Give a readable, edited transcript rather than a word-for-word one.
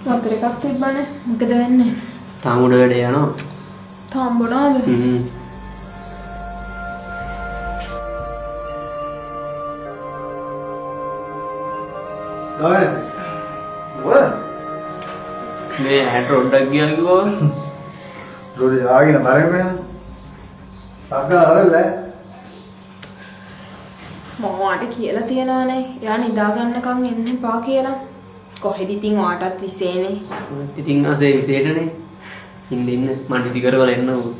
වතුර එකක් තිබ්බනේ. මොකද වෙන්නේ? තාම උඩ වැඩ යනවා. තාම බොනවද? මේ හැට රොඩක් ගියා කිව්වා. රොඩ ආගෙන මරගෙන අක්කා අරලා මොවාට කියලා තියනවානේ. යා නිදා ගන්නකම් එන්න එපා කියලා. කොහෙද ඉතින් ඔයාටත් විසේනේ. ඉතින් අසේ විසේටනේ. ඉන්න මම ඉති කරවල එන්න ඕන.